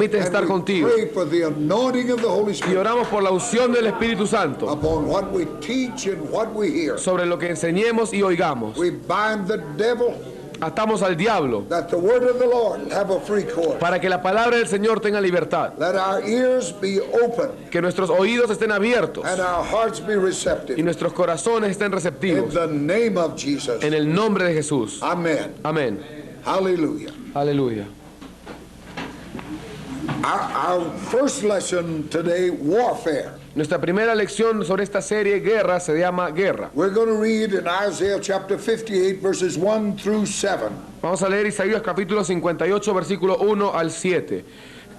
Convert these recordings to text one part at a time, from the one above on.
permite estar contigo. Pray for the anointing of the Holy Y Spirit oramos por la unción del Espíritu Santo upon what we teach and what we hear. sobre lo que enseñemos y oigamos. We bind the devil Atamos al diablo that the word of the Lord have a free course. para que la palabra del Señor tenga libertad, Let our ears be open que nuestros oídos estén abiertos and our hearts be y receptive. nuestros corazones estén In receptivos. the name of Jesus. En el nombre de Jesús. Amen. Amén. Hallelujah. Aleluya. Our first lesson today, warfare. Nuestra primera lección sobre esta serie, Guerra, se llama Guerra. We're going to read in Isaiah chapter 58 verses 1 through 7. Vamos a leer Isaías capítulo 58, versículo 1 al 7.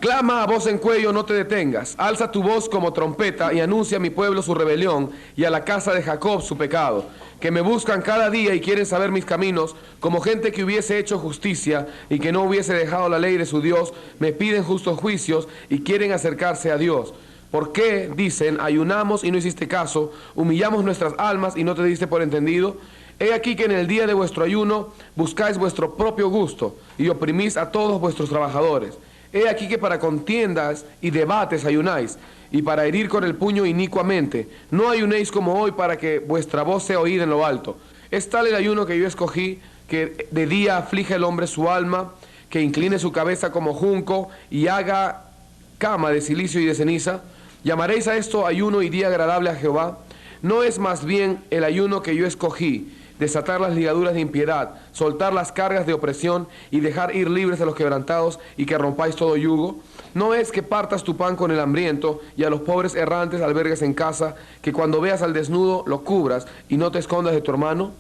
Clama a voz en cuello, no te detengas. Alza tu voz como trompeta y anuncia a mi pueblo su rebelión y a la casa de Jacob su pecado. Que me buscan cada día y quieren saber mis caminos, como gente que hubiese hecho justicia y que no hubiese dejado la ley de su Dios, me piden justos juicios y quieren acercarse a Dios. ¿Por qué, dicen, ayunamos y no hiciste caso, humillamos nuestras almas y no te diste por entendido? He aquí que en el día de vuestro ayuno buscáis vuestro propio gusto y oprimís a todos vuestros trabajadores. He aquí que para contiendas y debates ayunáis, y para herir con el puño inicuamente. No ayunéis como hoy para que vuestra voz sea oída en lo alto. Es tal el ayuno que yo escogí, que de día aflige el hombre su alma, que incline su cabeza como junco y haga cama de silicio y de ceniza. ¿Llamaréis a esto ayuno y día agradable a Jehová? ¿No es más bien el ayuno que yo escogí, desatar las ligaduras de impiedad, soltar las cargas de opresión y dejar ir libres a los quebrantados y que rompáis todo yugo? ¿No es que partas tu pan con el hambriento y a los pobres errantes albergues en casa, que cuando veas al desnudo lo cubras y no te escondas de tu hermano?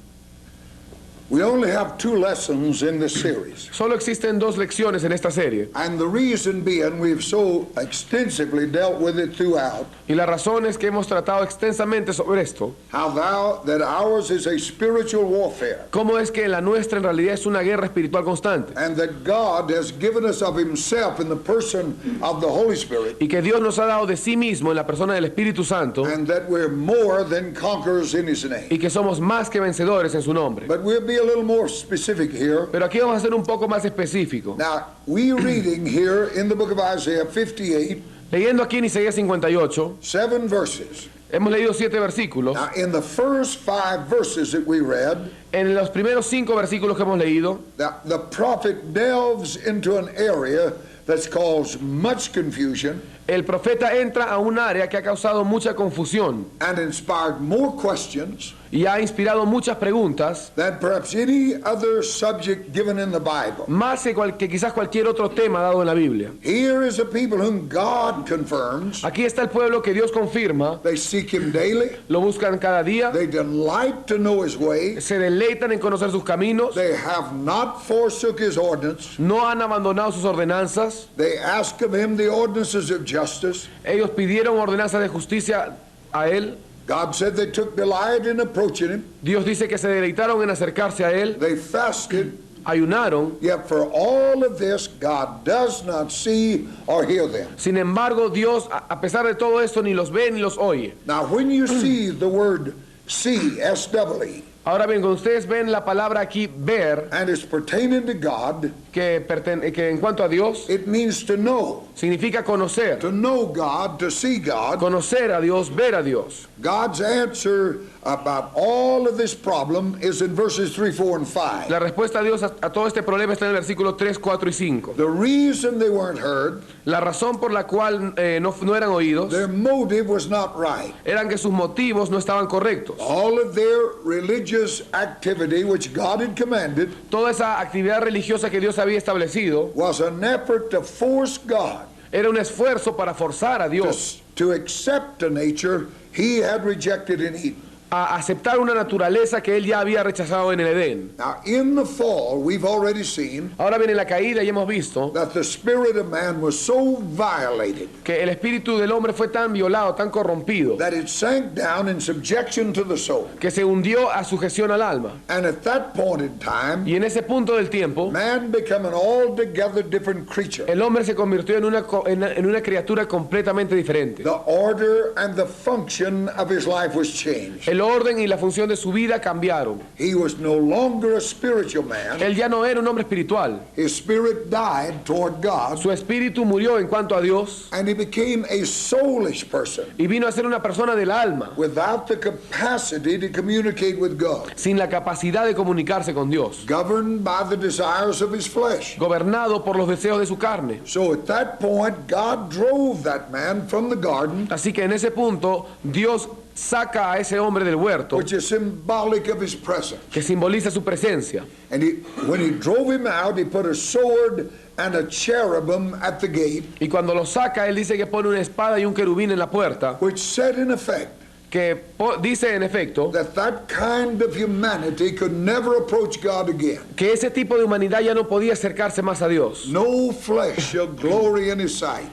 We only have 2 lessons in this series. Solo existen 2 lecciones en esta serie, And the reason being we've so extensively dealt with it throughout, y la razón es que hemos tratado extensamente sobre esto. that ours is a spiritual warfare. Cómo es que la nuestra en realidad es una guerra espiritual constante, And that God has given us of himself in the person of the Holy Spirit. y que Dios nos ha dado de sí mismo en la persona del Espíritu Santo, And that we're more than conquerors in his name. y que somos más que vencedores en su nombre. But we'll be a little more specific here. Pero aquí vamos a ser un poco más específico. Now, we're reading here in the book of Isaiah 58, Leyendo aquí en Isaías 58, 7 verses. hemos leído 7 versículos. Now, in the first 5 verses that we read, En los primeros 5 versículos que hemos leído, the prophet delves into an area that's caused much confusion el profeta entra a un área que ha causado mucha confusión and inspired more questions y ha inspirado muchas preguntas, than perhaps any other subject given in the Bible. más que quizás cualquier otro tema dado en la Biblia. Here is a people whom God confirms. Aquí está el pueblo que Dios confirma, They seek him daily. lo buscan cada día, They delight to know his ways. se deleitan en conocer sus caminos, They have not forsook his ordinance. no han abandonado sus ordenanzas. They ask of him the ordinances of justice. Ellos pidieron ordenanzas de justicia a Él. God said they took delight in approaching him. Dios dice que se deleitaron en acercarse a Él, They fasted. ayunaron. Yet for all of this, God does not see or hear them. Sin embargo, Dios, a pesar de todo esto, ni los ve ni los oye. Now, when you see the word see, S-E-E, Ahora bien, cuando ustedes ven la palabra aquí, ver, and it's pertaining to God, que en cuanto a Dios, it means to know. significa conocer. To know God, to see God. Conocer a Dios, ver a Dios. God's answer about all of this problem is in verses 3, 4, and 5. La respuesta a Dios a todo este problema está en el versículo 3, 4 y 5. The reason they weren't heard, La razón por la cual no eran oídos, their motive was not right. eran que sus motivos no estaban correctos. All of their religious activity, which God had commanded, Toda esa actividad religiosa que Dios había establecido was an effort to force God era un esfuerzo para forzar a Dios to accept a nature he had rejected in Eden. a aceptar una naturaleza que Él ya había rechazado en el Edén. Now, in the fall, we've already seen Ahora bien, en la caída ya hemos visto that the spirit of man was so violated que el espíritu del hombre fue tan violado, tan corrompido, that it sank down in subjection to the soul. que se hundió a sujeción al alma. And at that point in time, Y en ese punto del tiempo, man became an altogether different creature. el hombre se convirtió en una criatura completamente diferente. The order and the function of his life was changed. El orden y la función de su vida cambiaron. He was no longer a spiritual man. Él ya no era un hombre espiritual. His spirit died toward God, Su espíritu murió en cuanto a Dios and he became a soulish person y vino a ser una persona del alma, without the capacity to communicate with God, sin la capacidad de comunicarse con Dios, governed by the desires of his flesh. gobernado por los deseos de su carne. So at that point, God drove that man from the garden, Así que en ese punto Dios saca a ese hombre del huerto, which is symbolic of his presence. que simboliza su presencia. And when he drove him out, he put a sword and a cherubim at the gate, Y cuando lo saca, él dice que pone una espada y un querubín en la puerta, which said in effect que dice en efecto that kind of humanity could never approach God again. que ese tipo de humanidad ya no podía acercarse más a Dios. No flesh shall glory in his sight.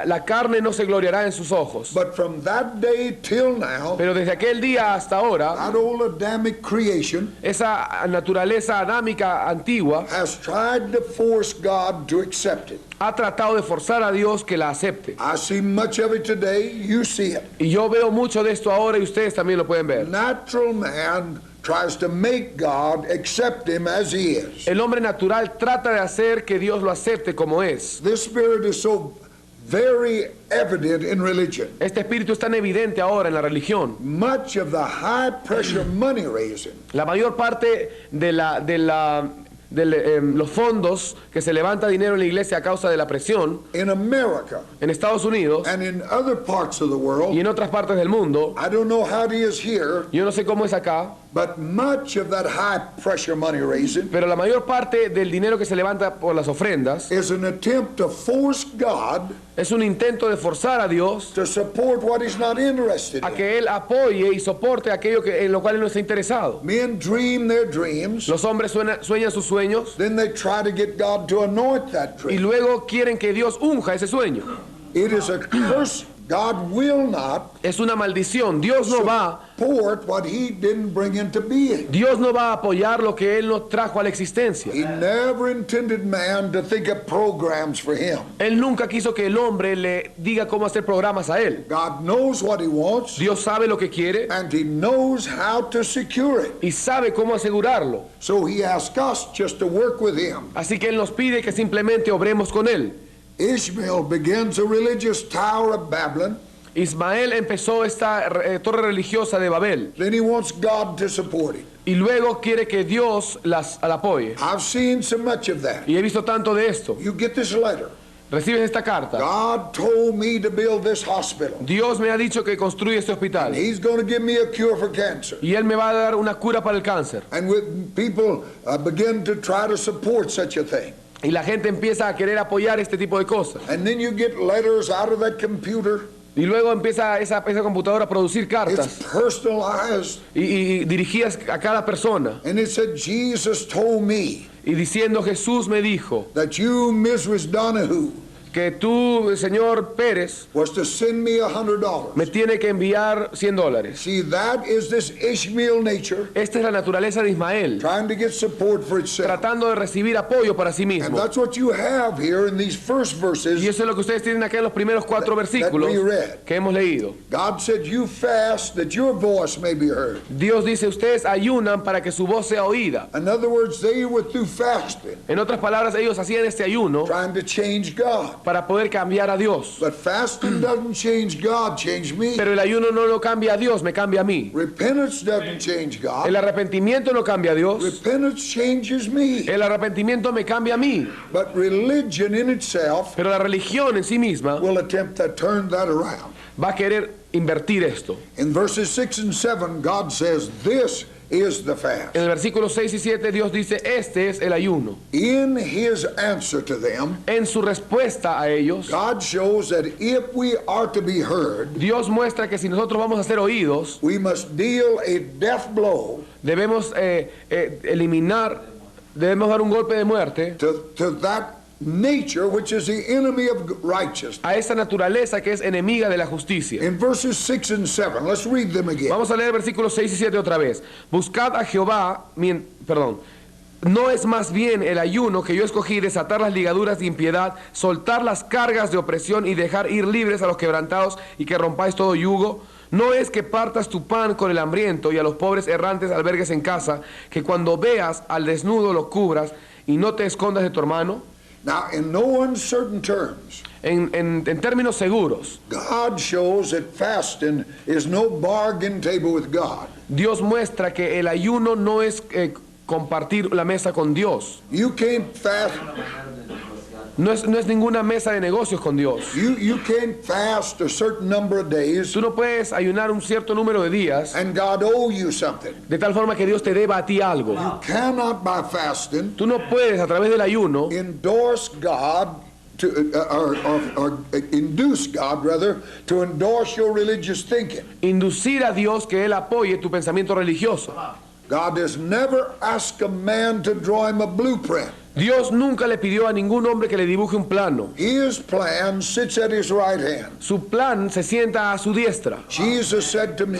La carne no se gloriará en sus ojos. But from that day till now, Pero desde aquel día hasta ahora, that old Adamic creation esa naturaleza adámica antigua has tried to force God to accept it. ha tratado de forzar a Dios que la acepte. I see much of it today. You see it. Y yo veo mucho de esto ahora y ustedes también lo pueden ver. Natural man tries to make God accept him as he is. El hombre natural trata de hacer que Dios lo acepte como es. This spirit is so very evident in religion. Este espíritu es tan evidente ahora en la religión. Much of the high pressure money raising La mayor parte de los fondos que se levanta dinero en la iglesia a causa de la presión in America en Estados Unidos and in other parts of the world, y en otras partes del mundo, I don't know how it is here, yo no sé cómo es acá, but much of that high pressure money raising pero la mayor parte del dinero que se levanta por las ofrendas is an attempt to force God es un intento de forzar a Dios to support what he's not interested a in. que Él apoye y soporte aquello en lo cual Él no está interesado. Men dream their dreams, Los hombres sueñan sus sueños then they try to get God to anoint that y dream. luego quieren que Dios unja ese sueño. It is a curse. God will not Es una maldición. Dios no va support what he didn't bring into being. Dios no va a apoyar lo que Él no trajo a la existencia. He never intended man to think of programs for him. Él nunca quiso que el hombre le diga cómo hacer programas a Él. God knows what he wants, Dios sabe lo que quiere and he knows how to secure it. y sabe cómo asegurarlo. So he asks us just to work with him. Así que Él nos pide que simplemente obremos con Él. Ishmael begins a religious tower of Babylon. Ismael empezó esta torre religiosa de Babel Then he wants God to support it. y luego quiere que Dios la apoye. I've seen so much of that. Y he visto tanto de esto. You get this letter. Recibes esta carta. God told me to build this hospital. Dios me ha dicho que construye este hospital He's going to give me a cure for cancer. y Él me va a dar una cura para el cáncer. And with people begin to try to support such a thing. Y la gente empieza a querer apoyar este tipo de cosas. And then you get letters out of that computer. Y luego empieza esa computadora a producir It's cartas personalized. y dirigidas a cada persona. And it said, Jesus told me Y diciendo, Jesús me dijo that you, Mrs. Donahue, que tú, señor Pérez, was to send me $100. me tiene que enviar $100. See, that is this Ishmael nature Esta es la naturaleza de Ismael, trying to get support for itself. tratando de recibir apoyo para sí And mismo. that's what you have here in these first Y verses eso es lo que ustedes tienen acá en los primeros 4 versículos we read. que hemos leído. God said, you fast that your voice may be heard. Dios dice, ustedes ayunan para que su voz sea oída. In other words, they were through fasting, En otras palabras, ellos hacían este ayuno trying to change God. para poder cambiar a Dios. But fasting doesn't change God, change me. Pero el ayuno no lo cambia a Dios, me cambia a mí. Repentance doesn't change God. El arrepentimiento no cambia a Dios. Repentance changes me. El arrepentimiento me cambia a mí. But religion in itself Pero la religión en sí misma will attempt to turn that around. va a querer invertir esto. In verses 6 and 7, God says, this is the fast. En el versículo 6 y 7 Dios dice, este es el ayuno. In his answer to them, En su respuesta a ellos, God shows that if we are to be heard, Dios muestra que si nosotros vamos a ser oídos, we must deal a death blow debemos debemos dar un golpe de muerte to that nature which is the enemy of righteousness. a esa naturaleza que es enemiga de la justicia. In verses 6 and 7, let's read them again. Vamos a leer versículos 6 y 7 otra vez. Buscad a Jehová, no es más bien el ayuno que yo escogí desatar las ligaduras de impiedad, soltar las cargas de opresión y dejar ir libres a los quebrantados y que rompáis todo yugo. No es que partas tu pan con el hambriento y a los pobres errantes albergues en casa, que cuando veas al desnudo lo cubras y no te escondas de tu hermano. Now, in no uncertain terms, En términos seguros, God shows that fasting is no bargain table with God. Dios muestra que el ayuno no es compartir la mesa con Dios. You can't fast. No es ninguna mesa de negocios con Dios. You can't fast a certain number of days Tú no puedes ayunar un cierto número de días and God owe you something. de tal forma que Dios te deba a ti algo. You cannot by fasting Tú no puedes a través del ayuno endorse God to, or induce God rather to endorse your religious thinking. inducir a Dios que Él apoye tu pensamiento religioso. God has never asked a man to draw him a blueprint. Dios nunca le pidió a ningún hombre que le dibuje un plano. His plan sits at his right hand. Su plan se sienta a su diestra. Jesus said to me,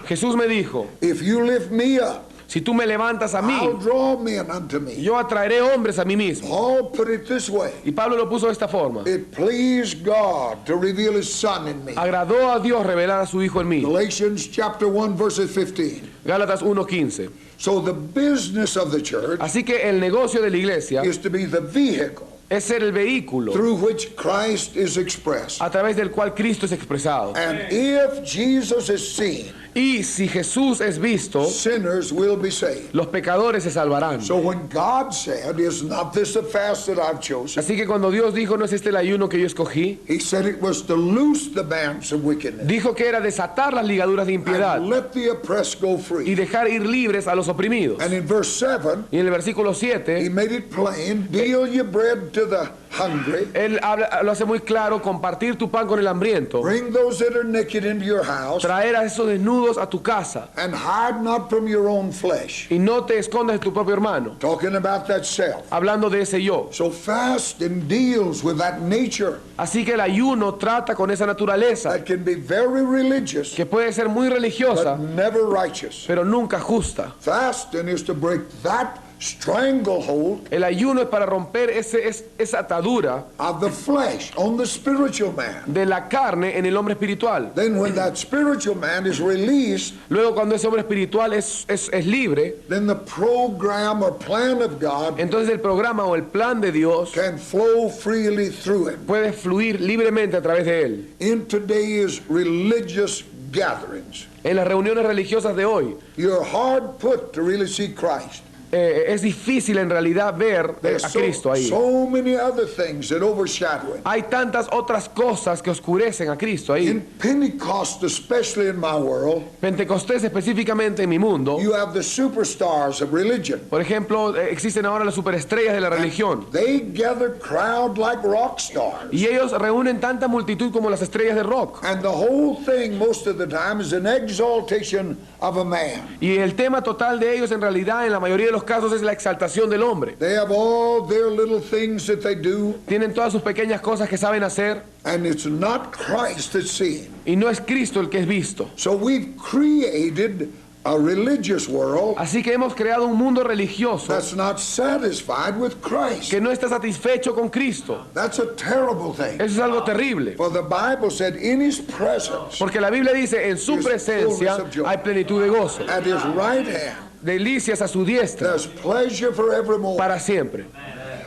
Jesús me dijo, if you lift me up, si tú me levantas a I'll mí, draw men unto me. yo atraeré hombres a mí mismo. Paul put it this way. Y Pablo lo puso de esta forma. It pleased God to reveal his son in me. Agradó a Dios revelar a su Hijo en mí. Galatians chapter 1 verses 15. Gálatas 1:15. So the business of the church Así que el negocio de la iglesia is to be the vehicle es ser el vehículo through which Christ is expressed. a través del cual Cristo es expresado. And if Jesus is seen, Y si Jesús es visto, sinners will be saved. los pecadores se salvarán. So when God said, is not this a fast that I've chosen? Así que cuando Dios dijo, no es este el ayuno que yo escogí, He said it was to loose the bands of wickedness dijo que era desatar las ligaduras de impiedad and let the oppressed go y free. dejar ir libres a los oprimidos. And in verse 7, Y en el versículo he 7, made it plain, deal your bread to the hungry, él lo hace muy claro, compartir tu pan con el hambriento, bring those that are naked into your house, traer a esos desnudos a tu casa and hide not from your own flesh. y no te escondas de tu propio hermano. Talking about that self. Hablando de ese yo. So fasting deals with that nature Así que el ayuno trata con esa naturaleza that can be very religious que puede ser muy religiosa, but never righteous. pero nunca justa. Fasting is to break that stranglehold El ayuno es para romper esa atadura of the flesh on the spiritual man. de la carne en el hombre espiritual. Then when that spiritual man is released, Luego cuando ese hombre espiritual es libre, then the program or plan of God entonces el programa o el plan de Dios can flow freely through him. puede fluir libremente a través de él. In today's religious gatherings, En las reuniones religiosas de hoy, you're hard put to really see Christ. es difícil en realidad ver There's a Cristo ahí. so many other things that overshadow it. Hay tantas otras cosas que oscurecen a Cristo ahí. In Pentecost, especially in my world, Pentecostés específicamente en mi mundo, you have the superstars of religion. por ejemplo, existen ahora las superestrellas de la religión. They gather crowd like rock stars. Y ellos reúnen tanta multitud como las estrellas de rock. And the whole thing, most of the time, is an exaltation of a man. Y el tema total de ellos en realidad en la mayoría de los casos es la exaltación del hombre. They have all their little things that they do, Tienen todas sus pequeñas cosas que saben hacer and it's not Christ that's seen. y no es Cristo el que es visto. So we've created a religious world Así que hemos creado un mundo religioso that's not satisfied with Christ. que no está satisfecho con Cristo. That's a terrible thing. Eso es algo terrible. For the Bible said, in his presence, Porque la Biblia dice, en su presencia hay plenitud de gozo, at his right hand, delicias a su diestra, there's pleasure forevermore. para siempre.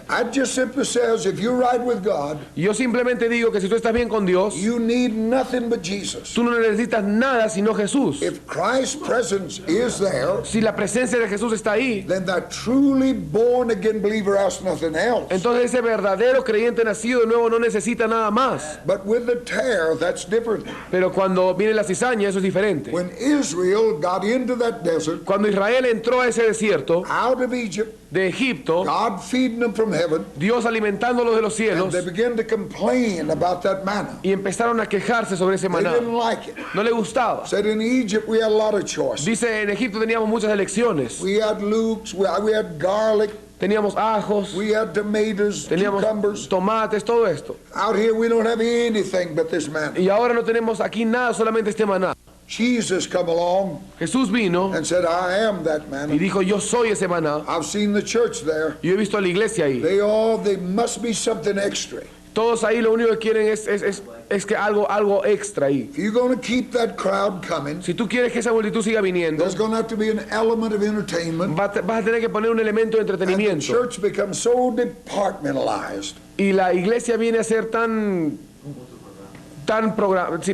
I just simply says, if you're right with God, Y yo simplemente digo que si tú estás bien con Dios, you need nothing but Jesus. tú no necesitas nada sino Jesús. If Christ's presence is there, Si la presencia de Jesús está ahí, then that truly born again believer has nothing else. entonces ese verdadero creyente nacido de nuevo no necesita nada más. But with the tear, that's different. Pero cuando viene la cizaña, eso es diferente. When Israel got into that desert, Cuando Israel entró a ese desierto out of Egypt, de Egipto, God feeding them from heaven, Dios alimentándolos de los and cielos, they began to complain about that manna. y empezaron a quejarse sobre ese They maná. didn't like it. No le gustaba. Said in Egypt we had a lot of choice. Dice, en Egipto teníamos muchas elecciones. We had lukes, we had garlic, Teníamos ajos, we had tomatoes, teníamos cucumbers. tomates, todo esto. Out here we don't have anything but this manna. Y ahora no tenemos aquí nada, solamente este maná. Jesus come along Jesús vino and said, I am that y manna. dijo, yo soy ese maná. I've seen the church there. Yo he visto a la iglesia ahí. They must be something extra. Todos ahí lo único que quieren es que algo extra ahí. If you're going to keep that crowd coming, Si tú quieres que esa multitud siga viniendo, there's going to have to be an element of entertainment. vas a tener que poner un elemento de And the entretenimiento. church becomes so departmentalized. Y la iglesia viene a ser tan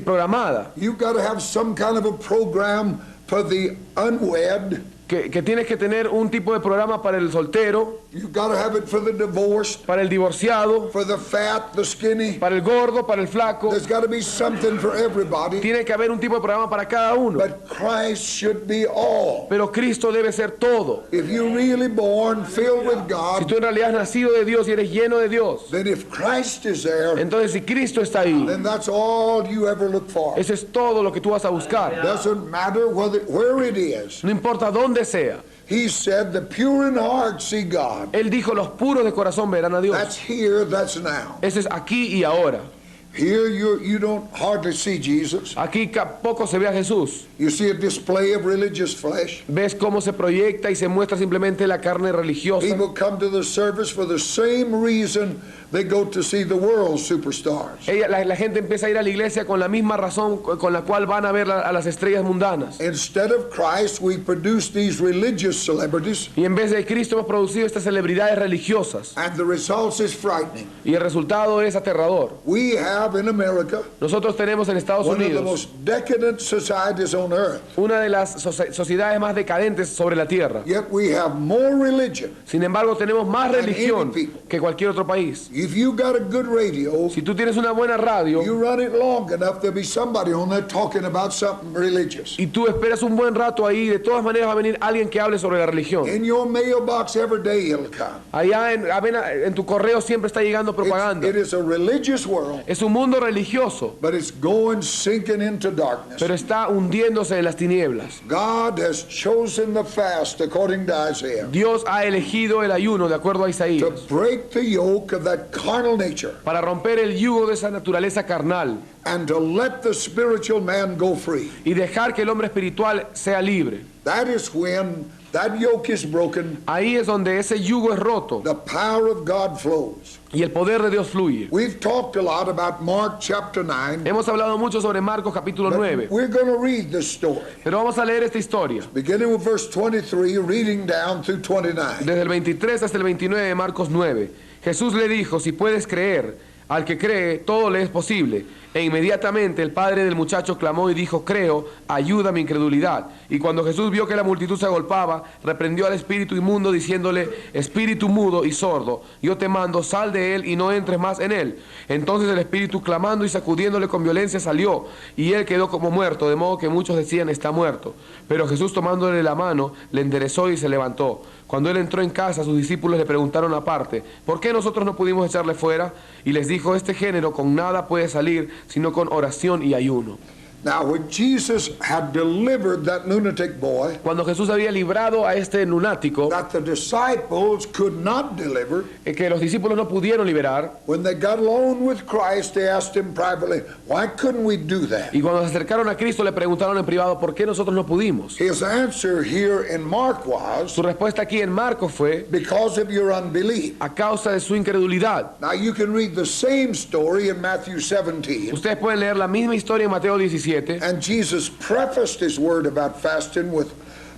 programada, You've got to have some kind of a program for the unwed. que tienes que tener un tipo de programa para el soltero, You've got to have it for the divorced, para el divorciado, for the fat, the skinny. para el gordo, para el flaco. There's got to be something for everybody. Tiene que haber un tipo de programa para cada uno. But Christ should be all. Pero Cristo debe ser todo. If you're really born filled with Si God, tú en realidad has nacido de Dios y eres lleno de Dios, then if Christ is there, entonces si Cristo está ahí, then that's all you ever look for. eso es todo lo que tú vas a buscar. Doesn't matter where it is. No importa dónde sea. He said, the pure in heart see God. Él dijo, los puros de corazón verán a Dios. That's here, that's now. Eso es aquí y ahora. Here you don't hardly see Jesus. Aquí poco se ve a Jesús. You see a display of religious flesh. Ves cómo se proyecta y se muestra simplemente la carne religiosa. People come to the service for the same reason they go to see the world superstars. La gente empieza a ir a la iglesia con la misma razón con la cual van a ver a las estrellas mundanas. Instead of Christ, we produce these religious celebrities, Y en vez de Cristo hemos producido estas celebridades religiosas. and the results is frightening. Y el resultado es aterrador. We have in America Nosotros tenemos en Estados one of the Unidos most decadent societies on earth. una de las sociedades más decadentes sobre la tierra. Yet we have more religion. Sin embargo, tenemos más Than religión any people. que cualquier otro país. If you got a good radio, Si tú tienes una buena radio you run it long enough, there'll be somebody on there talking about something religious. y tú esperas un buen rato ahí, de todas maneras va a venir alguien que hable sobre la religión. In your mailbox every day it'll come. Allá en tu correo siempre está llegando propaganda. It is a religious world, Es un mundo religioso, but it's going sinking into darkness. pero está hundiéndose en las tinieblas. God has chosen the fast, according to Isaiah, Dios ha elegido el ayuno, de acuerdo a to Isaías, break the yoke of that carnal nature para romper el yugo de esa naturaleza carnal and to let the spiritual man go free. y dejar que el hombre espiritual sea libre. That is when that yoke is broken, Ahí es donde ese yugo es roto the power of God flows. y el poder de Dios fluye. We've talked a lot about Mark chapter 9. Hemos hablado mucho sobre Marcos capítulo But 9, we're going to read this story, pero vamos a leer esta historia beginning with verse 23, reading down through 29. desde el 23 hasta el 29 de Marcos 9. Jesús le dijo, si puedes creer, al que cree, todo le es posible. E inmediatamente el padre del muchacho clamó y dijo, creo, ayuda mi incredulidad. Y cuando Jesús vio que la multitud se agolpaba, reprendió al espíritu inmundo diciéndole, espíritu mudo y sordo, yo te mando, sal de él y no entres más en él. Entonces el espíritu clamando y sacudiéndole con violencia salió, y él quedó como muerto, de modo que muchos decían, está muerto. Pero Jesús tomándole la mano, le enderezó y se levantó. Cuando él entró en casa, sus discípulos le preguntaron aparte, ¿por qué nosotros no pudimos echarle fuera? Y les dijo, este género con nada puede salir, sino con oración y ayuno. Now, when Jesus had delivered that lunatic boy, Cuando Jesús había librado a este lunático, that the disciples could not deliver, que los discípulos no pudieron liberar, when they got alone with Christ, they asked him privately, why couldn't we do that? y cuando se acercaron a Cristo le preguntaron en privado, ¿por qué nosotros no pudimos? His answer here in Mark was, Su respuesta aquí en Marcos fue, because of your unbelief. a causa de su incredulidad. Now, you can read the same story in Matthew 17. Ustedes pueden leer la misma historia en Mateo 17, And Jesus prefaced his word about fasting with,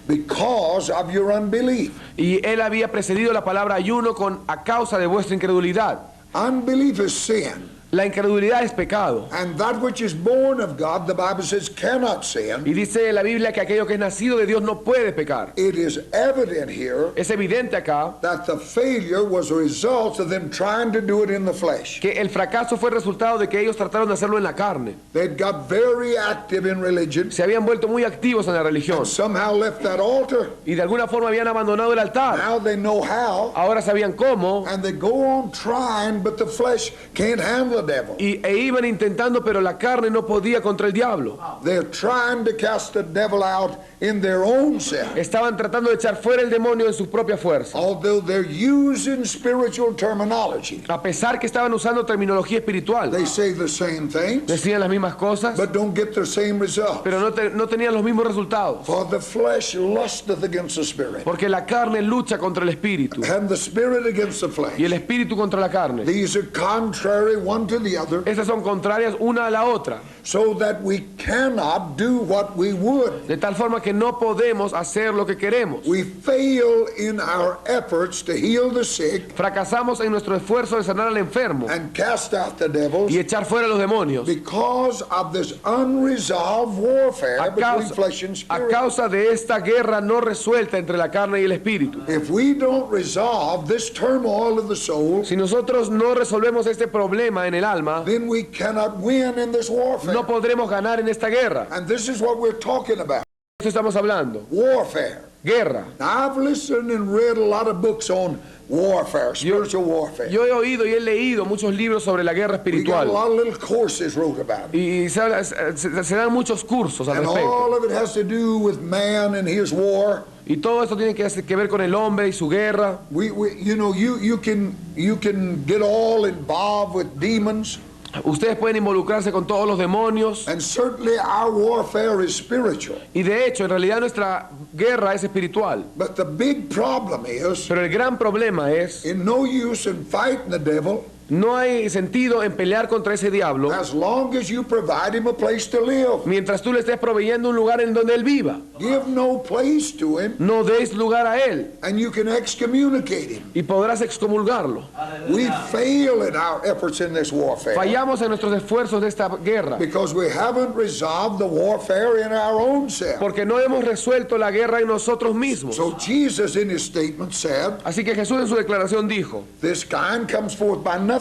because of your unbelief. y él había precedido la palabra ayuno con a causa de vuestra incredulidad. Unbelief is sin. La incredulidad es pecado. And that which is born of God, the Bible says, cannot sin. Y dice la Biblia que aquello que es nacido de Dios no puede pecar. It is evident here Es evidente acá that the failure was a result of them trying to do it in the flesh. que el fracaso fue resultado de que ellos trataron de hacerlo en la carne. They'd got very active in religion, Se habían vuelto muy activos en la religión somehow left that altar. y de alguna forma habían abandonado el altar. Now they know how, Ahora sabían cómo and they go on trying, but the flesh can't handle the devil. e iban intentando, pero la carne no podía contra el diablo. They're trying to cast the devil out in their own self. Estaban tratando de echar fuera el demonio en su propia fuerza. Although they're using spiritual terminology. A pesar que estaban usando terminología espiritual, They say the same things, decían las mismas cosas, but don't get the same results. pero no tenían los mismos resultados. For the flesh lusteth against the spirit, Porque la carne lucha contra el espíritu and the spirit against the y el flesh. espíritu contra la carne. These are contrary one to the other, Estas son contrarias una a la otra, so that we cannot do what we would. de tal forma que no podemos hacer lo que queremos. We fail in our efforts to heal the sick Fracasamos en nuestro esfuerzo de sanar al enfermo and cast out the devils y echar fuera a los demonios because of this unresolved warfare a between causa, flesh and a spirit. causa de esta guerra no resuelta entre la carne y el espíritu. If we don't resolve this turmoil of the soul, Si nosotros no resolvemos este problema en el alma, then we cannot win in this warfare. no podremos ganar en esta guerra. And this is what we're talking about, De esto estamos hablando. warfare. Guerra. Now, I've listened and read a lot of books on warfare, spiritual warfare. Yo he oído y he leído muchos libros sobre la guerra We got a espiritual. lot of little courses wrote about it. Y se dan muchos cursos al And respecto. all of it has to do with man and his war. Y todo esto tiene que ver con el hombre y su guerra. You can get all involved with demons. Ustedes pueden involucrarse con todos los demonios. And certainly our warfare is spiritual. Y de hecho, en realidad nuestra guerra es espiritual. But the big problem is, Pero el gran problema es, in no use in fighting the devil no hay sentido en pelear contra ese diablo as long as you provide him a place to live. mientras tú le estés proveyendo un lugar en donde él viva. Give no place to him, No deis lugar a él and you can excommunicate him. y podrás excomulgarlo. We fail in our efforts in this warfare Fallamos en nuestros esfuerzos de esta guerra because we haven't resolved the warfare in our own self. porque no hemos resuelto la guerra en nosotros mismos. So Jesus in his statement said, Así que Jesús en su declaración dijo, this kind comes forth by nothing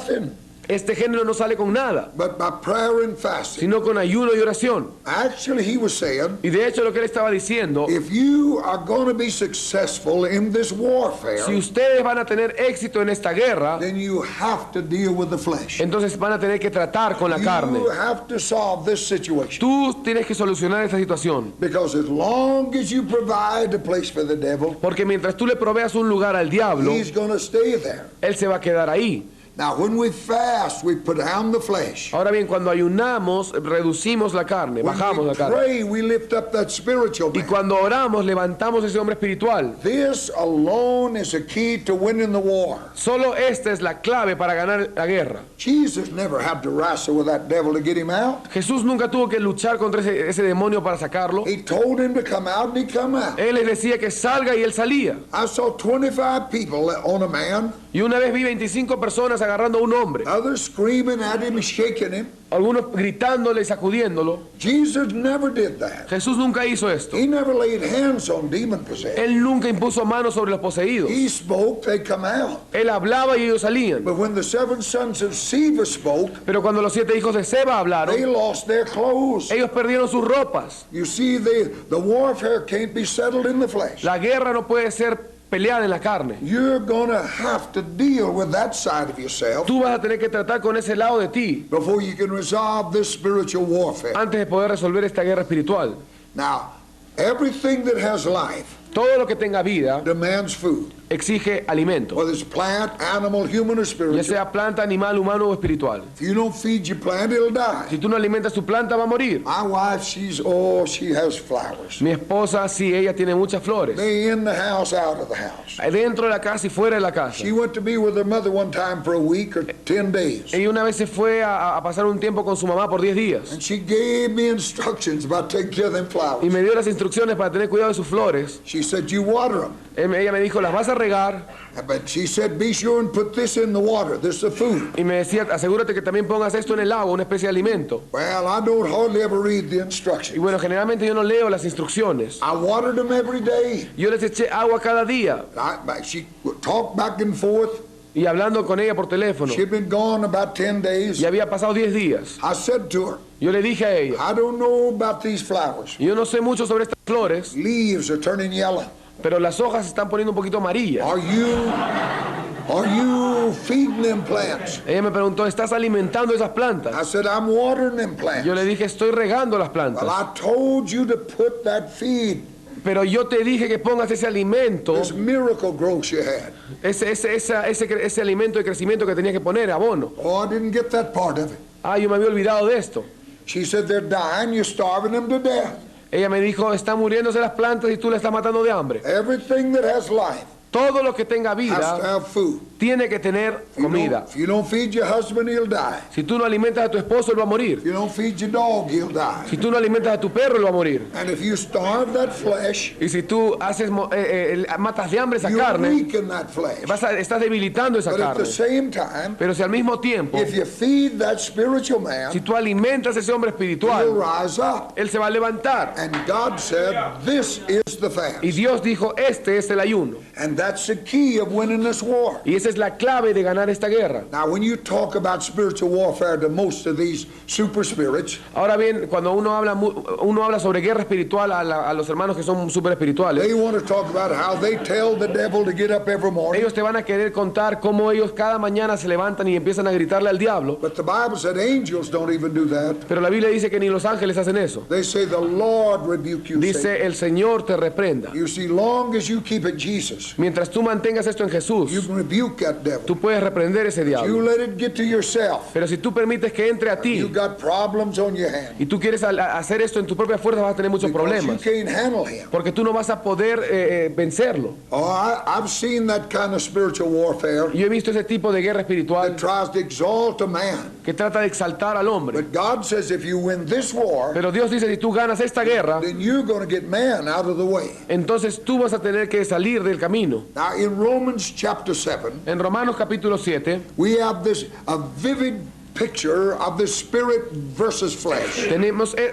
este género no sale con nada, but by prayer and fasting. sino con ayuno y oración. Actually, he was saying, Y de hecho lo que él estaba diciendo, if you are going to be successful in this warfare, si ustedes van a tener éxito en esta guerra, then you have to deal with the flesh. entonces van a tener que tratar con la carne. You have to solve this situation. Tú tienes que solucionar esta situación, Because as long as you provide a place for the devil, porque mientras tú le proveas un lugar al diablo, he's going to stay there. él se va a quedar ahí. Now, when we fast, we put down the flesh. Ahora bien, cuando ayunamos, reducimos la carne, When bajamos we la carne. pray, we lift up that spiritual Y man. cuando oramos, levantamos ese hombre espiritual. This alone is a key to winning the war. Solo esta es la clave para ganar la guerra. Jesus never had to wrestle with that devil to get him out. Jesús nunca tuvo que luchar contra ese demonio para sacarlo. He told him to come out, and he come out. Él les decía que salga y él salía. I saw 25 people on a man, Y una vez vi 25 personas agarrando a un hombre, others screaming at him, shaking him. algunos gritándole y sacudiéndolo. Jesus never did that. Jesús nunca hizo esto. He never laid hands on demon possessed. Él nunca impuso manos sobre los poseídos. He spoke, they come out. Él hablaba y ellos salían. But when the 7 sons of Sceva spoke, Pero cuando los 7 hijos de Seba they hablaron, lost their clothes. ellos perdieron sus ropas. You see, the warfare can't be settled in the flesh. La guerra no puede ser peleada en la carne. You're going to have to deal with that side of yourself Tú vas a tener que tratar con ese lado de ti before you can resolve this spiritual warfare. antes de poder resolver esta guerra espiritual. Now, everything that has life Todo lo que tenga vida demands food, exige alimento, whether it's plant, animal, human, or ya spiritual. sea planta, animal, humano o espiritual. If you don't feed your plant, it'll die. Si tú no alimentas tu planta, va a morir. My wife, she has flowers. Mi esposa, sí, ella tiene muchas flores. They in the house, out of the house. Dentro de la casa y fuera de la casa. She went to be with her mother one time for a week or 10 days. Ella una vez se fue a pasar un tiempo con su mamá por 10 días. And she gave me instructions about taking care of them Y flowers. me dio las instrucciones para tener cuidado de sus flores. She said, you water them. Ella me dijo, las vas a regar. But she said, be sure and put this in the water. This is the food. Y me decía, asegúrate que también pongas esto en el agua, una especie de alimento. Well, I don't hardly ever read the Y instructions. bueno, generalmente yo no leo las instrucciones. I watered them every day. Yo les eché agua cada día. She talked back and forth. Y hablando con ella por teléfono. She'd been gone about 10 days. Y había pasado 10 días. I said to her, Yo le dije a ella, I don't know about these flowers. yo no sé mucho sobre estas flores, Leaves are turning yellow. pero las hojas se están poniendo un poquito amarillas. Are you you feeding them plants? Ella me preguntó, ¿estás alimentando esas plantas? I said, I'm watering them plants. Yo le dije, estoy regando las Well, plantas. I told you to put that feed, Pero yo te dije que pongas ese alimento, this miracle growth you had. ese alimento de crecimiento que tenías que poner, abono. Oh, I didn't get that part of it. Yo me había olvidado de esto. She said, they're dying, you're starving them to death. Ella me dijo, están muriéndose las plantas y tú le estás matando de hambre. Everything that has life Todo lo que tenga has to vida have food. tiene que tener comida. If you don't feed your husband, he'll die. Si tú no alimentas a tu esposo, él va a morir. If you don't feed your dog, he'll die. Si tú no alimentas a tu perro, él va a morir. And if you starve that flesh, Y si tú matas de hambre esa you carne, weaken that flesh. estás debilitando esa But at the carne. same time, Pero si al mismo tiempo, if you feed that spiritual man, si tú alimentas a ese hombre he'll espiritual, rise up. él se va a levantar. And God said, this is the fast. Y Dios dijo, este es el ayuno. And that's the key of winning this war. Y esa es la clave de ganar esta guerra. Now, when you talk about spiritual warfare to most of these super spirits, Ahora bien, cuando uno habla sobre guerra espiritual a los hermanos que son súper espirituales, they want to talk about how they tell the devil to get up every morning. ellos te van a querer contar cómo ellos cada mañana se levantan y empiezan a gritarle al diablo. But the Bible said angels don't even do that. Pero la Biblia dice que ni los ángeles hacen eso. They say the Lord rebuke you, Satan. Dice, el Señor te reprenda. You see, long as you keep it Jesus, Mientras tú mantengas esto en you Jesús, can rebuke that devil. tú puedes reprender ese You diablo. let it get to yourself. Pero si tú permites que entre a You ti got problems on your hand y tú quieres hacer esto en tu propia fuerza, vas a tener muchos because you problemas. can't handle him. Porque tú no vas a poder vencerlo. Oh, I've seen that kind of spiritual warfare Yo he visto ese tipo de guerra that espiritual tries to exalt a man. que trata de exaltar al hombre. But God says if you win this war, Pero Dios dice, si tú ganas esta guerra, then you're going to get man out of the way. entonces tú vas a tener que salir del camino. Now, in Romans chapter 7, En Romanos capítulo 7 we have a vivid picture of the spirit versus flesh.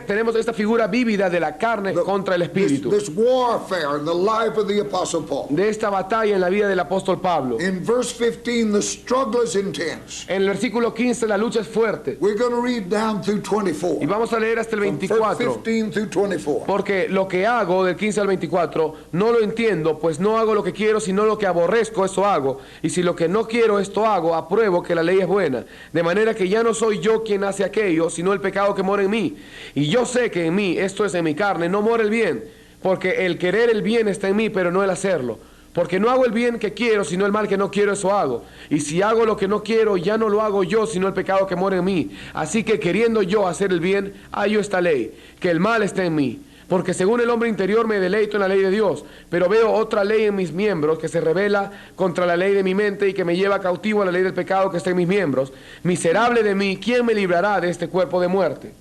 tenemos esta figura vívida de la carne contra el espíritu. This warfare in the life of the Apostle Paul. De esta batalla en la vida del apóstol Pablo. In verse 15, the struggle is intense. En el versículo 15 la lucha es fuerte. We're going to read down through Y 24. vamos a leer hasta el From 24. 15 through 24. Porque lo que hago del 15 al 24 no lo entiendo, pues no hago lo que quiero, sino lo que aborrezco, eso hago. Y si lo que no quiero, esto hago, apruebo que la ley es buena. De manera que ya no soy yo quien hace aquello, sino el pecado que mora en mí. Y yo sé que en mí, esto es en mi carne, no mora el bien. Porque el querer el bien está en mí, pero no el hacerlo. Porque no hago el bien que quiero, sino el mal que no quiero, eso hago. Y si hago lo que no quiero, ya no lo hago yo, sino el pecado que mora en mí. Así que queriendo yo hacer el bien, hallo esta ley, que el mal está en mí. Porque según el hombre interior me deleito en la ley de Dios, pero veo otra ley en mis miembros que se revela contra la ley de mi mente y que me lleva cautivo a la ley del pecado que está en mis miembros. Miserable de mí, ¿quién me librará de este cuerpo de muerte?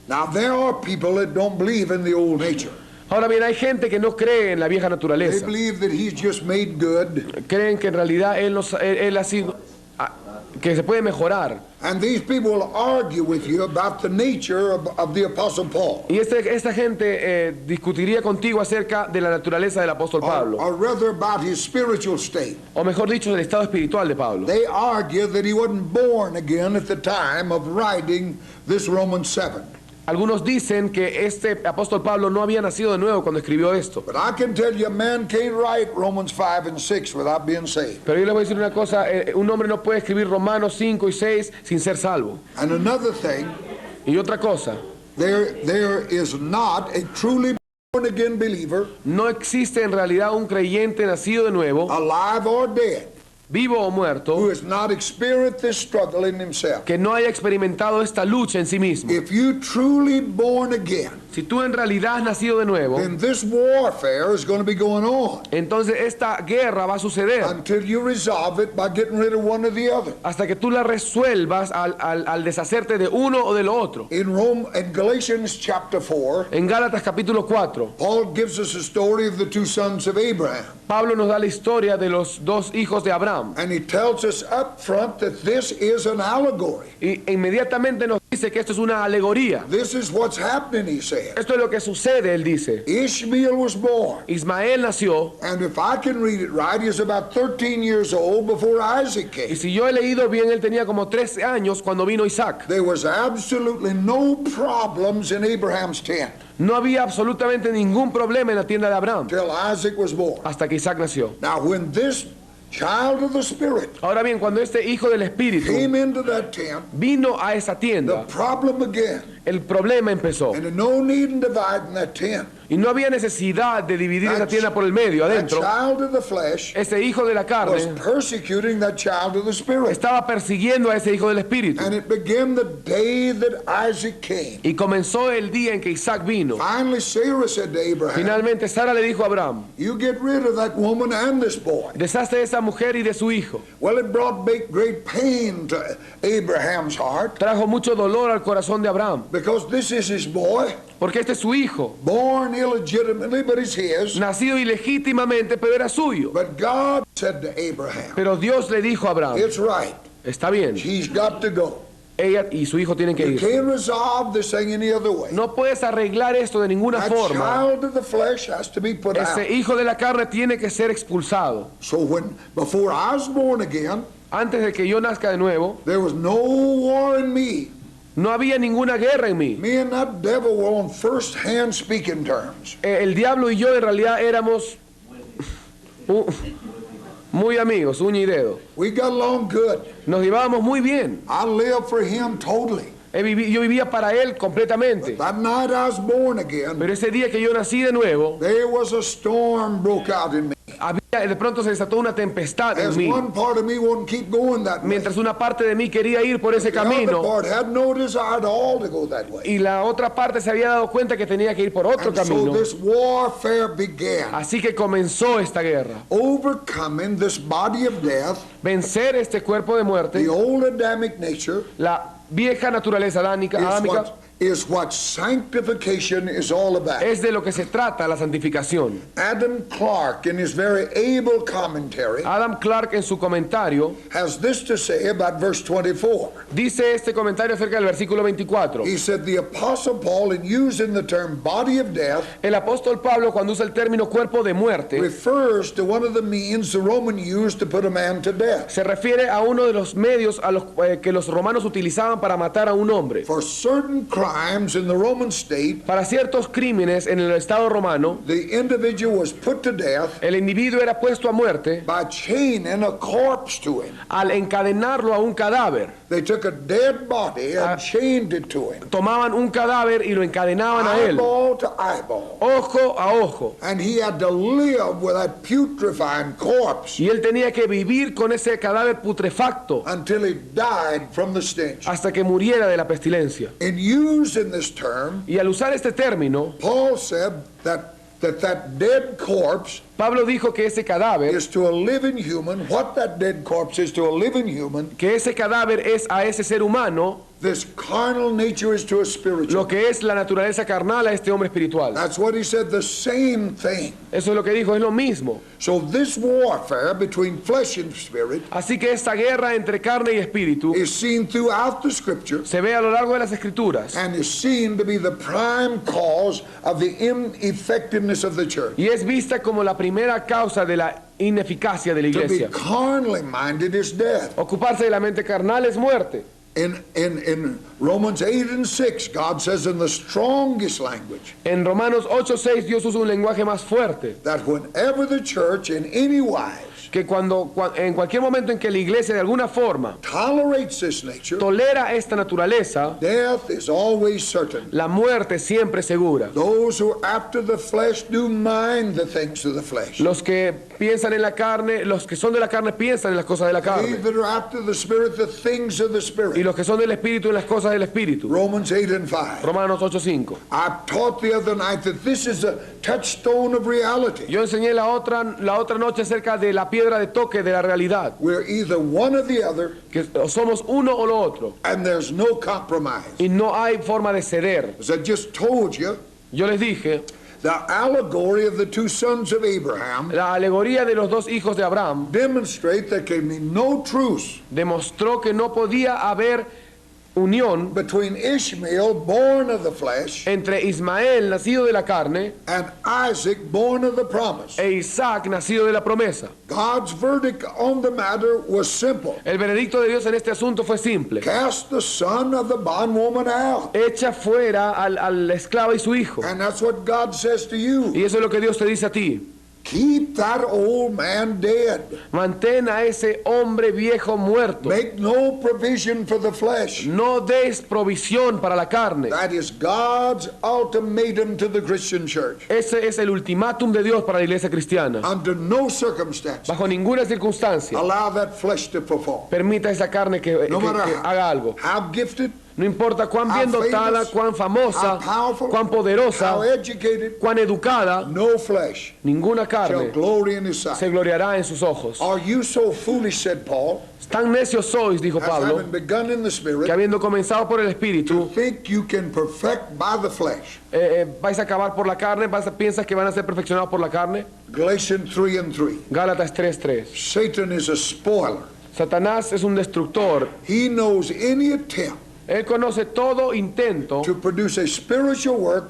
Now, there are people that don't believe in the old nature. Ahora bien, hay gente que no cree en la vieja They naturaleza. believe that he's just made good. Creen que en realidad él ha sido, que se puede mejorar. And these people will argue with you about the nature of the Apostle Paul. Y esta gente discutiría contigo acerca de la naturaleza del apóstol Pablo. Or rather about his spiritual state. O mejor dicho, del estado espiritual de Pablo. They argue that he wasn't born again at the time of writing this Romans 7. Algunos dicen que este apóstol Pablo no había nacido de nuevo cuando escribió esto. But I can tell you, a man can't write Romans 5 and 6 without being saved. Pero yo les voy a decir una cosa, un hombre no puede escribir Romanos 5 y 6 sin ser salvo. And another thing, Y otra cosa, there is not a truly born again believer, no existe en realidad un creyente nacido de nuevo, alive or dead, vivo o who muerto, has not experienced this struggle in himself. que no haya experimentado esta lucha en sí mismo. If you truly born again, Si tú en realidad has nacido de nuevo, then this warfare is going to be going on entonces esta guerra va a suceder until you resolve it by getting rid of one or the other. hasta que tú la resuelvas al deshacerte de uno o de lo otro. In Galatians chapter 4, En Gálatas capítulo 4, Paul gives us a story of the two sons of Abraham. Pablo nos da la historia de los dos hijos de Abraham. And he tells us up front that this is an allegory. Y inmediatamente nos dice que esto es una alegoría. This is what's happening, he said. Esto es lo que sucede, él dice. Ishmael was born. Ismael nació, And if I can read it right, he was about 13 years old before Isaac y came. si yo he leído bien, él tenía como 13 años cuando vino Isaac. There was absolutely no problems in Abraham's tent No había absolutamente ningún problema en la tienda de Abraham till Isaac was born. hasta que Isaac nació. Now, when this child of the Spirit, Ahora bien, cuando este hijo del Espíritu came into that tent, vino a esa the tienda, problem again, el problema empezó. and no need in dividing that tent. Y no había necesidad de dividir esa tienda por el medio, That adentro. child of the flesh Ese hijo de la was carne persecuting that child of the Spirit. estaba persiguiendo a ese hijo del Espíritu. And it began the day that Isaac came. Y comenzó el día en que Isaac vino. Finally, Sarah said to Abraham, Finalmente Sara le dijo a Abraham, you get rid of that woman and this boy. deshazte de esa mujer y de su hijo. Well, it brought great pain to Abraham's heart Trajo mucho dolor al corazón de Abraham, because this is his boy, porque este es su hijo, born illegitimately, but it's his. nacido ilegítimamente, pero era suyo. But God said to Abraham, Pero Dios le dijo a Abraham, it's right. está bien, He's got to go. ella y su hijo tienen que You ir. can't resolve this thing any other way. No puedes arreglar esto de ninguna That forma. child of the flesh has to be put out. Ese hijo de la carne tiene que ser expulsado. So before I was born again, Antes de que yo nazca de nuevo, there was no war in me. no había ninguna guerra en mí. Me and that devil were on first-hand speaking terms. El diablo y yo en realidad éramos muy amigos, uña y dedo. We got along good. Nos llevábamos muy bien. I lived for him totally. Yo vivía para él completamente. That night I was born again, Pero ese día que yo nací de nuevo, there was a storm broke out in me. de pronto se desató una tempestad en As mí. one part of me wouldn't keep going that way. Mientras una parte de mí quería ir por ese The other camino part had no desire at all to go that way. y la otra parte se había dado cuenta que tenía que ir por otro And so camino. this warfare began. Así que comenzó esta guerra. Overcoming this body of death, Vencer este cuerpo de muerte, the old Adamic nature, la vieja naturaleza adámica, is what sanctification is all about. es de lo que se trata la santificación. Adam Clarke, in his very able commentary, Adam Clark en su comentario has this to say about verse 24. dice este comentario acerca del versículo 24. He said, the Apostle Paul, in using the term body of death, El apóstol Pablo, cuando usa el término cuerpo de muerte, refers to one of the means the Roman used to put a man to death. se refiere a uno de los medios que los romanos utilizaban para matar a un hombre. For certain crimes in the Roman state, Para ciertos crímenes en el Estado romano, the individual was put to death el individuo era puesto a muerte by chaining a corpse to him. al encadenarlo a un cadáver. They took a dead body and chained it to him, Tomaban un cadáver y lo encadenaban a él, eyeball to eyeball. ojo a ojo. And he had to live with that putrefying corpse Y él tenía que vivir con ese cadáver putrefacto until he died from the stench. hasta que muriera de la pestilencia. In using this term, Y al usar este término, Paul said that dead corpse Pablo dijo que ese cadáver, is to a living human, what that dead corpse is to a living human, que ese cadáver es a ese ser humano, this carnal nature is to a spiritual. lo que es la naturaleza carnal a este hombre espiritual. That's what he said, the same thing. Eso es lo que dijo, es lo mismo. So this warfare between flesh and spirit Así que esta guerra entre carne y espíritu is seen throughout the scripture se ve a lo largo de las escrituras and is seen to be the prime cause of the ineffectiveness of the church. y es vista como la primera causa de la ineficacia de la To be iglesia. carnally minded is death. Ocuparse de la mente carnal es muerte. In Romans 8 and 6, God says in the strongest language En Romanos 8:6 Dios usa un lenguaje más fuerte, that whenever the church in any wise que en cualquier momento en que la iglesia de alguna forma tolerates this nature, tolera esta naturaleza, death is always certain. la muerte siempre es segura. Those who are after the flesh do mind the things of the flesh. Los que piensan en la carne, los que son de la carne piensan en las cosas de la They carne, that are after the spirit, the things of the y spirit. los que son del espíritu en las cosas del espíritu. Romans 8 and 5. Romanos 8:5. I taught the other night that this is a touchstone of reality. Yo enseñé la otra noche acerca de la piedra de toque de la realidad, We're either one or the other, que somos uno o lo otro, and there's no compromise. y no hay forma de ceder. As I just told you, Yo les dije, the allegory of the two sons of Abraham la alegoría de los dos hijos de Abraham demonstrate there can be no truce demostró que no podía haber unión between Ishmael, born of the flesh, entre Ismael, nacido de la carne, and Isaac, born of the promise. e Isaac, nacido de la promesa. God's verdict on the matter was simple. El veredicto de Dios en este asunto fue simple. Cast the son of the bondwoman out. Echa fuera al esclavo y su hijo. And that's what God says to you. Y eso es lo que Dios te dice a ti. Keep that old man dead. Mantén a ese hombre viejo muerto. Make no provision for the flesh. No des provisión para la carne. That is God's ultimatum to the Christian church. Ese es el ultimátum de Dios para la iglesia cristiana. Under no circumstance Bajo ninguna circunstancia allow that flesh to perform. permita esa carne que No matter que haga algo. how gifted, No importa cuán bien how dotada, famous, cuán famosa, how powerful, cuán poderosa, how educated, cuán educada, no flesh ninguna shall carne glory in his sight. se gloriará en sus ojos. Are you so foolish, said Paul, Tan necios sois, dijo as Pablo, having begun in the que spirit, habiendo comenzado por el to Espíritu, think you can perfect by the flesh? vais a acabar por la carne, piensas que van a ser perfeccionados por la carne. Galatians 3:3. Gálatas 3:3. Satan is a spoiler. Satanás es un destructor. He knows any attempt Él conoce todo intento. to produce a spiritual work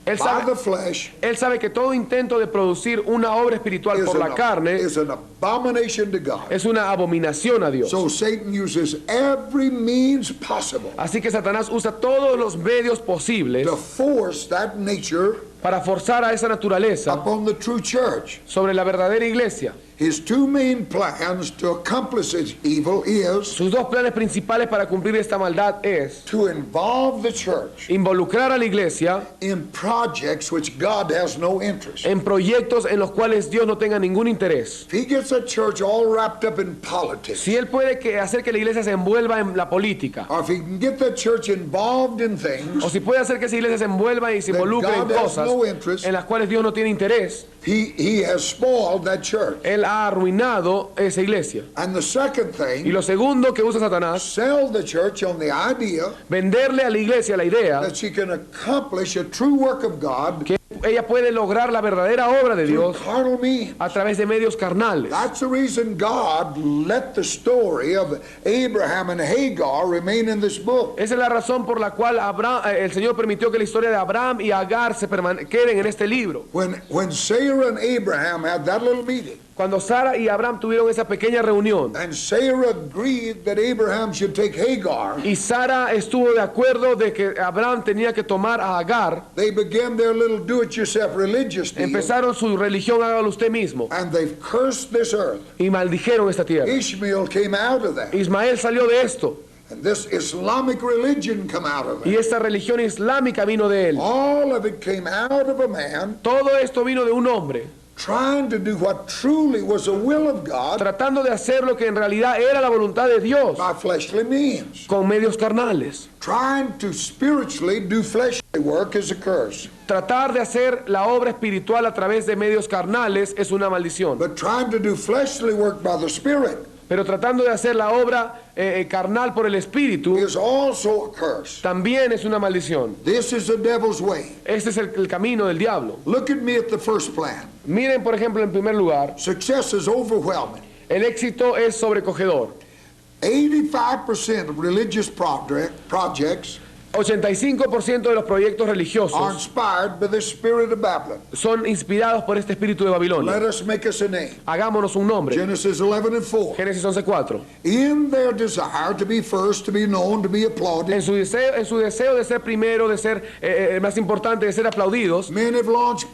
Él by the sabe, flesh él sabe que todo intento de producir una obra espiritual por la carne is an abomination to God. es una abominación a Dios. So Satan uses every means possible Así que Satanás usa todos los medios posibles to force that nature para forzar a esa naturaleza upon the true church. sobre la verdadera iglesia. His two main plans to accomplish this evil is Sus dos planes principales para cumplir esta maldad es to involve the church involucrar a la iglesia in projects which God has no interest. en proyectos en los cuales Dios no tenga ningún interés. If he gets a church all wrapped up in politics, Si él puede hacer que la iglesia se envuelva en la política, or if he can get the church involved in things o si puede hacer que esa iglesia se envuelva y se that involucre en God has cosas no interest, en las cuales Dios no tiene interés, he has spoiled that church. él ha arruinado esa iglesia. And the second Y thing, lo segundo que usa Satanás, sell the church on the idea venderle a la iglesia la idea that she can accomplish a true work of God que ella puede lograr la verdadera obra de through Dios carnal means. a través de medios carnales. That's the reason God let the story of Abraham and Hagar remain in this book. Esa es la razón por la cual el Señor permitió que la historia de Abraham y Agar queden en este libro. When Sarah and Abraham had that little meeting, Cuando Sara y Abraham tuvieron esa pequeña reunión and Sarah agreed that Abraham should take Hagar, y Sara estuvo de acuerdo de que Abraham tenía que tomar a Agar, they began their little do-it-yourself religious deal, empezaron su religión hágalo usted mismo and they've cursed this earth. y maldijeron esta tierra. Ishmael came out of that, Ismael salió de esto and this Islamic religion come out of y it. esta religión islámica vino de él. All of it came out of a man Todo esto vino de un hombre trying to do what truly was the will of God tratando de hacer lo que en realidad era la voluntad de Dios by fleshly means. con medios carnales. Trying to spiritually do fleshly work is a curse, Tratar de hacer la obra espiritual a través de medios carnales es una maldición. but trying to do fleshly work by the Spirit Pero tratando de hacer la obra carnal por el Espíritu is also a curse. también es una maldición. This is the devil's way. Este es el camino del diablo. Look at me at the first plan. Miren, por ejemplo, en primer lugar, Success is overwhelming. el éxito es sobrecogedor. 85% of religious projects 85% de los proyectos are religiosos inspired by the spirit of Babylon. son inspirados por este espíritu de Let Babilonia. us make us a name. Hagámonos un nombre. Genesis 11:4. Génesis 11:4. In their desire to be first, to be known, to be applauded, En su deseo de ser primero, de ser más importante, de ser aplaudidos, men have launched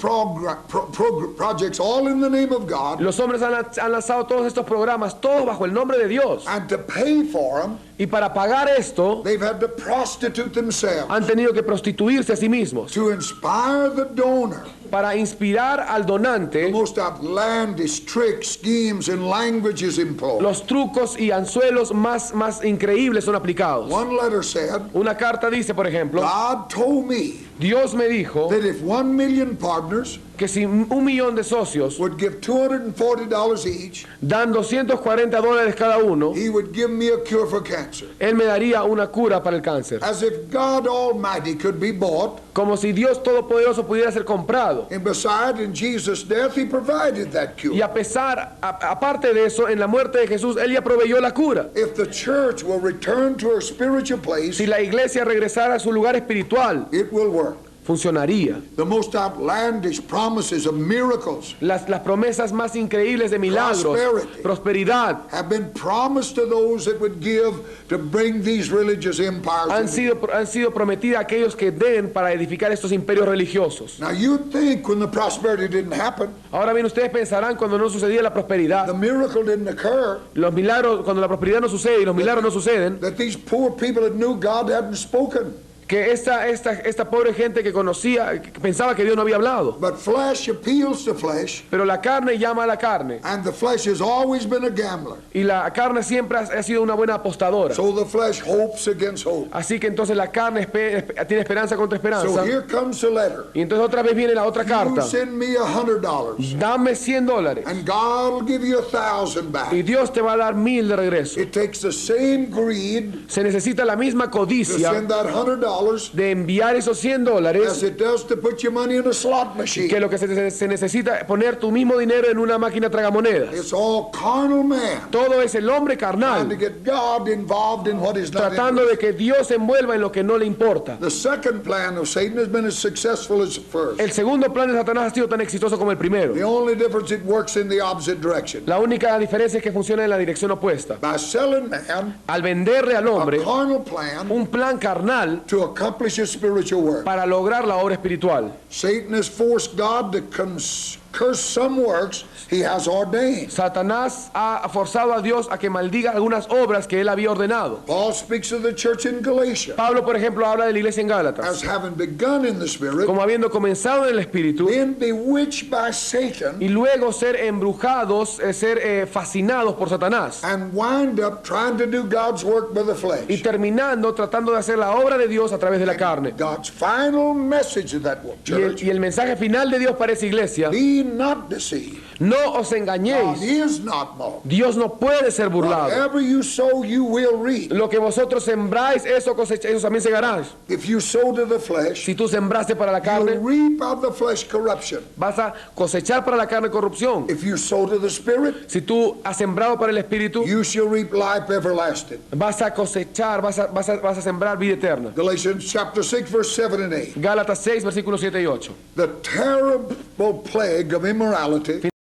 projects all in the name of God, los hombres han lanzado todos estos programas, todos bajo el nombre de Dios. and to pay for them, Y para pagar esto, they've had to prostitute themselves han tenido que prostituirse a sí mismos. to inspire the donor. Para inspirar al The donante, most outlandish tricks, schemes, and languages employed. los trucos y anzuelos más increíbles son aplicados. One letter said, Una carta dice, por ejemplo, God told me Dios me dijo that if 1 million partners que si 1.000.000 de socios would give $240 each, dan $240 cada uno, he would give me a cure for cancer. Él me daría una cura para el cáncer. As if God Almighty could be bought, Como si Dios Todopoderoso pudiera ser comprado. and beside in Jesus' death, he provided that Y cure. a pesar, aparte de eso, en la muerte de Jesús, Él ya proveyó la cura. If the church will return to her spiritual place, Si la iglesia regresara a su lugar espiritual, it will work. funcionaría. The most outlandish promises of miracles Las promesas más increíbles de milagros, Prosperity. prosperidad, have been promised to those that would give to bring these religious empires han into- sido prometidas a aquellos que den para edificar estos imperios religiosos. Now you think when the prosperity didn't happen, Ahora bien, ustedes pensarán cuando no sucedía la prosperidad, the miracle didn't occur, los milagros, cuando la prosperidad no sucede y los milagros no suceden, that these poor people that knew God hadn't spoken. que esta pobre gente que conocía, que pensaba que Dios no había hablado. But flesh appeals to flesh, Pero la carne llama a la carne. and the flesh has always been a gambler. Y la carne siempre ha sido una buena apostadora. So the flesh hopes against hope. Así que entonces la carne tiene esperanza contra So esperanza. here comes the letter. Y entonces otra vez viene la otra You carta. send me $100, Dame $100 and God will give you 1,000 back. y Dios te va a dar 1000 de regreso. It takes the same greed Se necesita la misma to codicia send that $100 de enviar esos as $100 it does to put your money in a slot machine. que lo que se necesita poner tu mismo dinero en una máquina tragamonedas. It's all carnal man Todo es el hombre trying to carnal get God involved in what is not tratando interested. de que Dios se envuelva en lo que no le importa. The second plan of Satan has been as successful as the first. El segundo plan de Satanás ha sido tan exitoso como el primero. The only difference, it works in the opposite direction. La única diferencia es que funciona en la dirección opuesta. By selling man Al venderle al a hombre carnal plan un plan carnal to accomplish his spiritual work. para lograr la obra espiritual, Satan has forced God to curse some works he has ordained. Satanás ha forzado a Dios a que maldiga algunas obras que él había ordenado. Paul speaks of the church in Galatia Pablo, por ejemplo, habla de la iglesia en as Gálatas having begun in the Spirit, como habiendo comenzado en el espíritu then bewitched by Satan, y luego ser embrujados, ser fascinados por Satanás and wind up trying to do God's work by the y flesh. terminando tratando de hacer la obra de Dios a través de la carne. God's final message to that church, Y el mensaje final de Dios para esa iglesia: be not deceived. no os God engañéis, is not mocked. Dios no puede ser burlado. Whatever you sow, you will reap. Lo que vosotros sembráis, eso cosecháis, eso también segarás. If you sow to the flesh, Si tú sembraste para la you carne, reap of the flesh corruption. vas a cosechar para la carne corrupción. If you sow to the Spirit, Si tú has sembrado para el espíritu, you shall reap life everlasting. vas a cosechar, vas a sembrar vida eterna. Galatians chapter 6, verse 7 and 8. Gálatas 6, versículos 7 y 8. The terrible plague of immorality